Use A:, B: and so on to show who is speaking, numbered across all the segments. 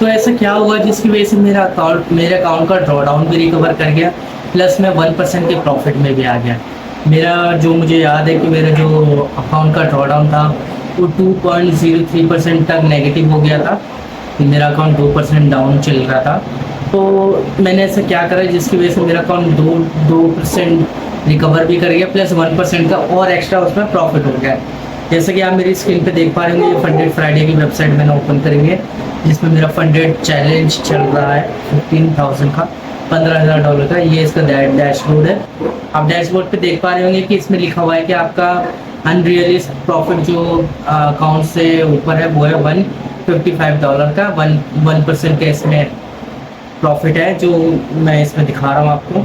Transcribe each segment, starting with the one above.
A: तो ऐसा क्या हुआ जिसकी वजह से मेरे अकाउंट का ड्रॉडाउन भी रिकवर कर गया, प्लस मैं 1% के प्रॉफिट में भी आ गया। मेरा जो मुझे याद है कि मेरा जो अकाउंट का ड्रॉडाउन था वो 2.03% तक नेगेटिव हो गया था। मेरा अकाउंट 2% डाउन चल रहा था। तो मैंने ऐसा क्या करा जिसकी वजह से मेरा अकाउंट 2% रिकवर भी कर गया, प्लस 1% का और एक्स्ट्रा उसमें प्रॉफिट हो गया। जैसे कि आप मेरी स्क्रीन पे देख पा रहे होंगे, ये फंडेड फ्राइडे की वेबसाइट मैंने ओपन करेंगे, जिसमें मेरा फंडेड चैलेंज चल रहा है 15,000 का, $15,000 का। ये इसका डैशबोर्ड है। आप डैशबोर्ड पे देख पा रहे होंगे कि इसमें लिखा हुआ है कि आपका अनरियलाइज्ड प्रॉफिट जो अकाउंट से ऊपर है वो है $155 का। 1% का इसमें प्रॉफिट है जो मैं इसमें दिखा रहा हूँ आपको।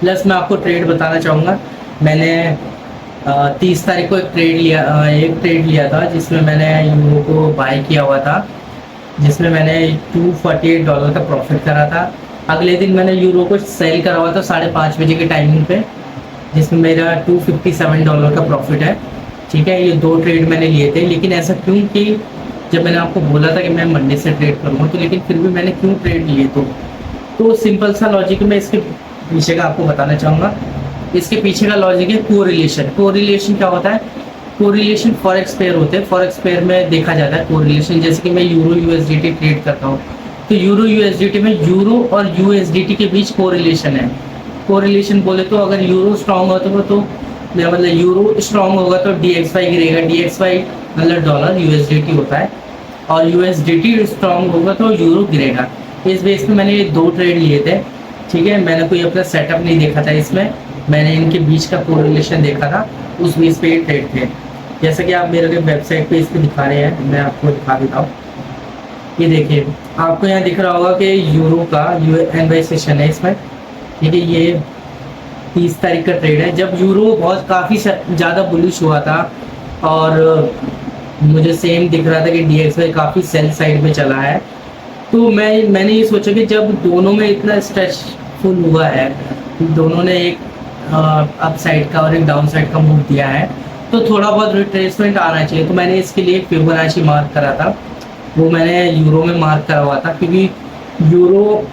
A: प्लस मैं आपको ट्रेड बताना चाहूँगा। मैंने 30 तारीख को एक ट्रेड लिया था जिसमें मैंने यूरो को बाय किया हुआ था, जिसमें मैंने $248 का प्रॉफिट करा था। अगले दिन मैंने यूरो को सेल करा हुआ था 5:30 बजे के टाइमिंग पे, जिसमें मेरा $257 का प्रॉफिट है। ठीक है, ये 2 ट्रेड मैंने लिए थे। लेकिन ऐसा क्यों कि जब मैंने आपको बोला था कि मैं मंडे से ट्रेड करूँगा, तो लेकिन फिर भी मैंने क्यों ट्रेड लिए? तो सिंपल सा लॉजिक मैं इसके पीछे का आपको बताना चाहूँगा। इसके पीछे का लॉजिक है कोरिलेशन। कोरिलेशन क्या होता है? कोरिलेशन फॉरेक्स पेयर होते हैं। फॉरेक्स पेयर में देखा जाता है कोरिलेशन। जैसे कि मैं यूरो यूएसडीटी ट्रेड करता हूँ, तो यूरो यूएसडीटी में यूरो और यूएसडीटी के बीच कोरिलेशन है। कोरिलेशन बोले तो अगर यूरो स्ट्रांग होता है तो मेरा मतलब यूरो स्ट्रांग होगा तो DXY गिरेगा। DXY मतलब डॉलर यूएसडीटी होता है, और यूएसडीटी स्ट्रांग होगा तो यूरो गिरेगा। इस बेस पे मैंने ये 2 ट्रेड लिए थे। ठीक है, मैंने कोई अपना सेटअप नहीं देखा था इसमें, मैंने इनके बीच का कोरिलेशन देखा था, उस बेस पे ये ट्रेड थे। जैसा कि आप मेरे वेबसाइट पे इसको दिखा रहे हैं, मैं आपको दिखा देता हूँ। ये देखिए, आपको यहाँ दिख रहा होगा कि यूरो का UNY सेशन है इसमें। ठीक है, ये 30 तारीख का ट्रेड है, जब यूरो बहुत काफ़ी ज़्यादा बुलिश हुआ था, और मुझे सेम दिख रहा था कि DXY काफ़ी सेल साइड में चला है। तो मैंने ये सोचा कि जब दोनों में इतना स्ट्रेसफुल हुआ है, दोनों ने एक अप साइड का और एक डाउन साइड का मूव दिया है, तो थोड़ा बहुत रिट्रेसमेंट आना चाहिए। तो मैंने इसके लिए फिबोनाची मार्क करा था, वो मैंने यूरो में मार्क करा हुआ था, क्योंकि यूरो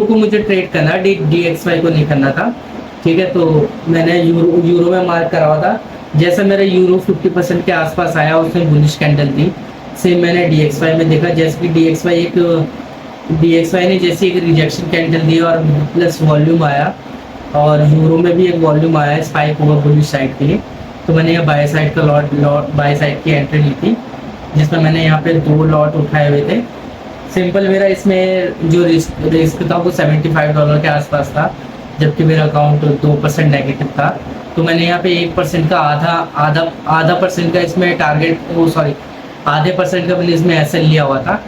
A: को मुझे ट्रेड करना, DXY को नहीं करना था। ठीक है, तो मैंने यूरो में मार्क करा हुआ था। जैसा मेरा यूरो 50% के आसपास आया, उसने बुलिश कैंडल दी। सेम मैंने DXY में देखा, जैसे कि DXY ने जैसे एक रिजेक्शन कैंडल दी और प्लस वॉल्यूम आया, और यूरो में भी एक वॉल्यूम आया स्पाइक हुआ बुलिश साइड के लिए। तो मैंने यहाँ बाय साइड का बाय साइड की एंट्री ली थी, जिसमें मैंने यहाँ पे 2 लॉट उठाए हुए थे। सिंपल मेरा इसमें जो रिस्क था वो $75 के आसपास था, जबकि मेरा अकाउंट 2% नेगेटिव था। तो मैंने यहाँ पे 1% का आधा परसेंट का इसमें आधे परसेंट का मैंने इसमें एसएल लिया हुआ था,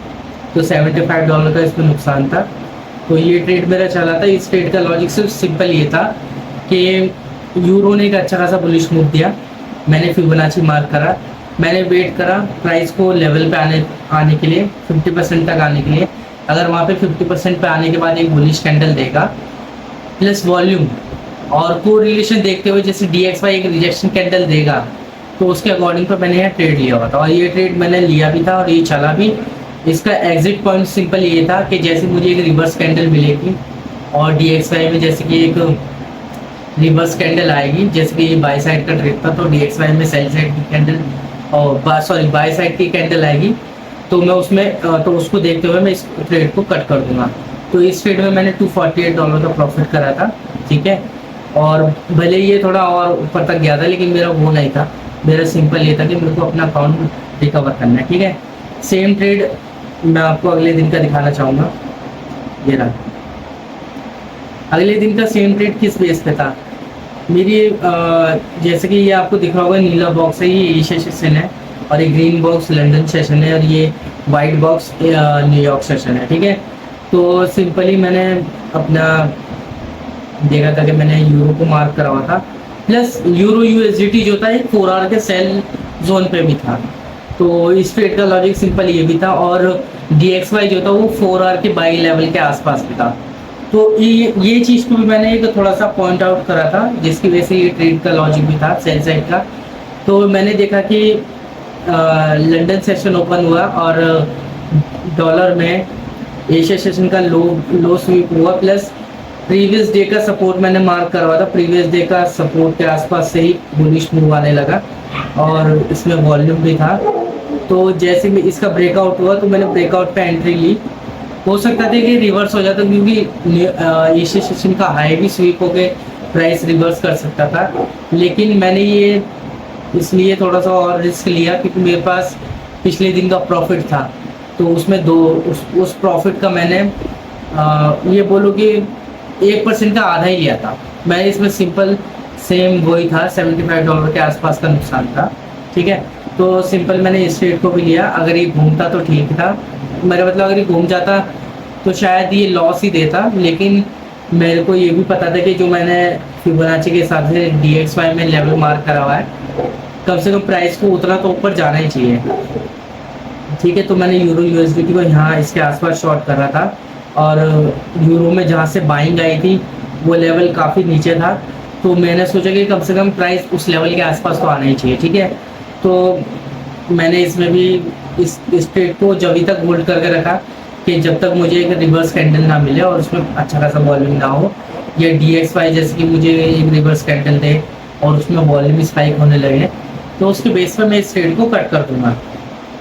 A: तो $75 का इसमें नुकसान था। तो ये ट्रेड मेरा चला था। इस ट्रेड का लॉजिक सिर्फ सिंपल ये था कि यूरो ने एक अच्छा खासा बुलिश मूव दिया, मैंने फिबोनाची मार्क करा, मैंने वेट करा प्राइस को लेवल पे आने के लिए, 50% तक आने के लिए। अगर वहाँ पे 50% पे आने के बाद एक बुलिश कैंडल देगा प्लस वॉल्यूम और कोरिलेशन देखते हुए जैसे DXY एक रिजेक्शन कैंडल देगा, तो उसके अकॉर्डिंग पर मैंने यहाँ ट्रेड लिया हुआ था, और ये ट्रेड मैंने लिया भी था और ये चला भी। इसका एग्जिट पॉइंट सिंपल ये था कि जैसे मुझे एक रिवर्स कैंडल मिलेगी और DXY में जैसे कि एक रिवर्स कैंडल आएगी, जैसे कि बाय साइड का ट्रेड था, तो DXY में सेल साइड की कैंडल और बाय साइड की कैंडल आएगी, तो मैं उसमें तो उसको देखते हुए मैं इस ट्रेड को कट कर दूंगा। तो इस ट्रेड में मैंने $248 का प्रॉफिट करा था। ठीक है, और भले ये थोड़ा और ऊपर तक गया था, लेकिन मेरा वो नहीं था, मेरा सिंपल ये था कि मेरे को अपना अकाउंट रिकवर करना है। ठीक है, सेम ट्रेड मैं आपको अगले दिन का दिखाना चाहूँगा। ये रहा अगले दिन का सेम ट्रेड किस बेस पे था मेरी। जैसे कि ये आपको दिख रहा होगा, नीला बॉक्स है, ये एशिया सेशन है, और ये ग्रीन बॉक्स लंदन सेशन है, और ये वाइट बॉक्स न्यूयॉर्क सेशन है। ठीक है, तो सिंपली मैंने अपना देखा था कि मैंने यूरो को मार्क करा हुआ था, प्लस यूरो USDT जो था एक 4 आवर के सेल जोन पे भी था। तो इस ट्रेड का लॉजिक सिंपल ये भी था, और DXY जो था वो 4 आवर के बाई लेवल के आसपास भी था। तो ये चीज़ को भी मैंने एक थोड़ा सा पॉइंट आउट करा था, जिसकी वजह से ये ट्रेड का लॉजिक भी था सेल साइड का। तो मैंने देखा कि लंदन सेशन ओपन हुआ और डॉलर में एशिया सेशन का लो लो स्वीप हुआ, प्लस प्रीवियस डे का सपोर्ट मैंने मार्क करवा था। प्रीवियस डे का सपोर्ट के आसपास से ही बुलिश मूव आने लगा और इसमें वॉल्यूम भी था। तो जैसे भी इसका ब्रेकआउट हुआ तो मैंने ब्रेकआउट पे एंट्री ली। हो सकता था कि रिवर्स हो जाता, क्योंकि एशिया सेशन का हाई भी स्वीप होके प्राइस रिवर्स कर सकता था, लेकिन मैंने ये इसलिए थोड़ा सा और रिस्क लिया क्योंकि मेरे पास पिछले दिन का प्रॉफिट था। तो उसमें उस प्रॉफिट का मैंने ये बोलो कि 1% का आधा ही लिया था। मैं इसमें सिंपल सेम वही था, $75 के आसपास का नुकसान था। ठीक है, तो सिंपल मैंने इस ट्रेड को भी लिया। अगर ये घूमता तो ठीक था, मेरा मतलब अगर ये घूम जाता तो शायद ये लॉस ही देता, लेकिन मेरे को ये भी पता था कि जो मैंने फिबोनाची के हिसाब से DXY में लेवल मार्क करा हुआ है, कम से कम प्राइस को उतना तो ऊपर जाना ही चाहिए। ठीक है, तो मैंने यूरो USDT को यहाँ इसके आसपास शॉर्ट कर रहा था और यूरो में जहाँ से बाइंग आई थी वो लेवल काफ़ी नीचे था, तो मैंने सोचा कि कम से कम प्राइस उस लेवल के आसपास तो आना ही चाहिए। ठीक है, तो मैंने इसमें भी इस ट्रेड को जब तक होल्ड करके रखा कि जब तक मुझे एक रिवर्स कैंडल ना मिले और उसमें अच्छा खासा वॉल्यूम ना हो, या DXY जैसे कि मुझे एक रिवर्स कैंडल दे और उसमें वॉल्यूम स्पाइक होने लगे, तो उसके बेस पर मैं इस ट्रेड को कट कर दूंगा।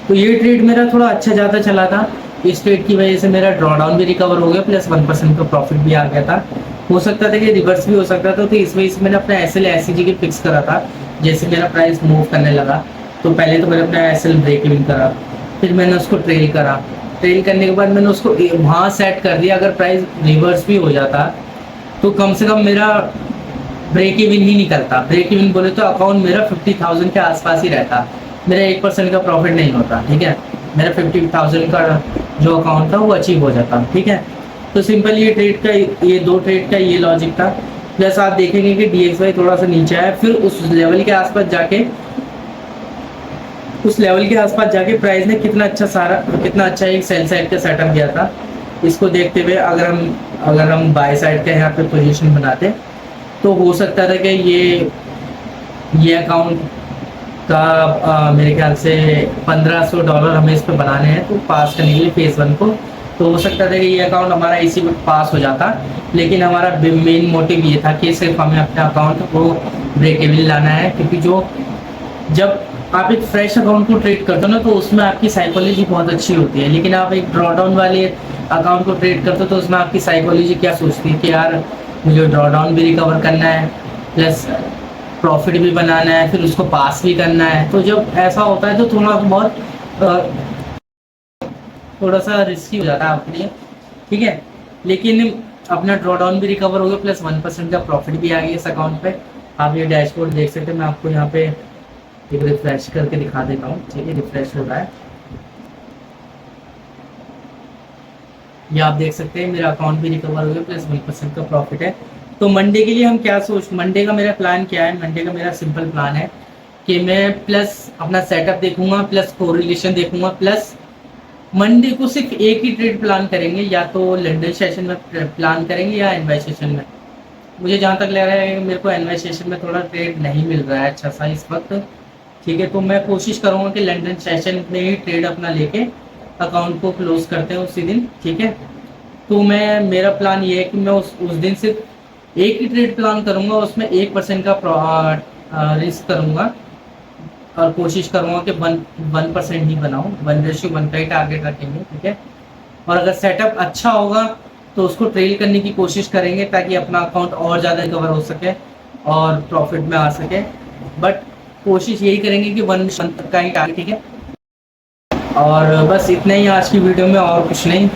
A: तो ये ट्रेड मेरा थोड़ा अच्छा ज़्यादा चला था। इस ट्रेड की वजह से मेरा ड्रॉडाउन भी रिकवर हो गया, प्लस 1% का प्रॉफिट भी आ गया था। हो सकता था कि रिवर्स भी हो सकता था, तो इस वजह से मैंने अपना SL SCG के फिक्स करा था। जैसे मेरा प्राइस मूव करने लगा तो पहले तो मैंने अपना SL ब्रेक इवन करा, फिर मैंने उसको ट्रेल करा। ट्रेल करने के बाद मैंने उसको वहाँ सेट कर दिया, अगर प्राइस रिवर्स भी हो जाता तो कम से कम मेरा ब्रेक इवन ही निकलता। ब्रेक इवन बोले तो अकाउंट मेरा 50,000 के आसपास ही रहता, मेरा 1% का प्रॉफिट नहीं होता। ठीक है, मेरा 50,000 का जो अकाउंट था वो अचीव हो जाता। ठीक है, तो सिंपल ये ट्रेड का ये दो ट्रेड का ये लॉजिक था। प्लस आप देखेंगे कि DXY थोड़ा सा नीचे आया, फिर उस लेवल के आसपास जाके प्राइस ने कितना अच्छा एक सेल साइड का सेटअप दिया था। इसको देखते हुए अगर हम बाय साइड का यहाँ पे पोजीशन बनाते तो हो सकता था कि ये अकाउंट का मेरे ख्याल से $1,500 हमें इस पर बनाने हैं, तो पास करने के लिए फेज 1 को, तो हो सकता था कि ये अकाउंट हमारा इसी में पास हो जाता। लेकिन हमारा मेन मोटिव ये था कि सिर्फ हमें अपना अकाउंट को ब्रेक इवन लाना है, क्योंकि जब आप एक फ्रेश अकाउंट को ट्रेड करते हो ना, तो उसमें आपकी साइकोलॉजी बहुत अच्छी होती है। लेकिन आप एक ड्रॉडाउन वाले अकाउंट को ट्रेड करते हो तो उसमें आपकी साइकोलॉजी क्या सोचती है कि यार मुझे ड्रॉडाउन भी रिकवर करना है, प्लस प्रॉफिट भी बनाना है, फिर उसको पास भी करना है। तो जब ऐसा होता है तो थोड़ा सा रिस्की हो जाता है आपके लिए। ठीक है, लेकिन अपना ड्रॉडाउन भी रिकवर हो गया, प्लस 1% का प्रॉफिट भी आ गया इस अकाउंट पे। आप ये डैशबोर्ड देख सकते हैं, मैं आपको यहाँ पे एक रिफ्रेश करके दिखा देता हूँ। ठीक है, रिफ्रेश हो रहा है, ये आप देख सकते हैं मेरा अकाउंट भी रिकवर हो गया, प्लस 1% का प्रॉफिट है। तो मंडे के लिए हम क्या मंडे का मेरा प्लान क्या है? मंडे का मेरा सिंपल प्लान है कि मैं प्लस अपना सेटअप देखूंगा, प्लस कोरिलेशन देखूंगा, प्लस मंडे को सिर्फ एक ही ट्रेड प्लान करेंगे, या तो लंदन सेशन में प्लान करेंगे या एनवाई सेशन में। मुझे जहाँ तक लग रहा है मेरे को एनवाई सेशन में थोड़ा ट्रेड नहीं मिल रहा है अच्छा सा इस वक्त। ठीक है, तो मैं कोशिश करूँगा कि लंदन सेशन में ही ट्रेड अपना लेके अकाउंट को क्लोज करते हैं उसी दिन। ठीक है, तो मेरा प्लान ये है कि मैं उस दिन सिर्फ एक ही ट्रेड प्लान करूँगा, उसमें 1% का रिस्क करूँगा और कोशिश करूँगा कि 1% ही बनाऊँ, 1:1 का ही टारगेट रखेंगे। ठीक है, और अगर सेटअप अच्छा होगा तो उसको ट्रेल करने की कोशिश करेंगे ताकि अपना अकाउंट और ज़्यादा रिकवर हो सके और प्रॉफिट में आ सके। बट कोशिश यही करेंगे कि 1% का ही टारगेट। ठीक है, और बस इतना ही आज की वीडियो में, और कुछ नहीं।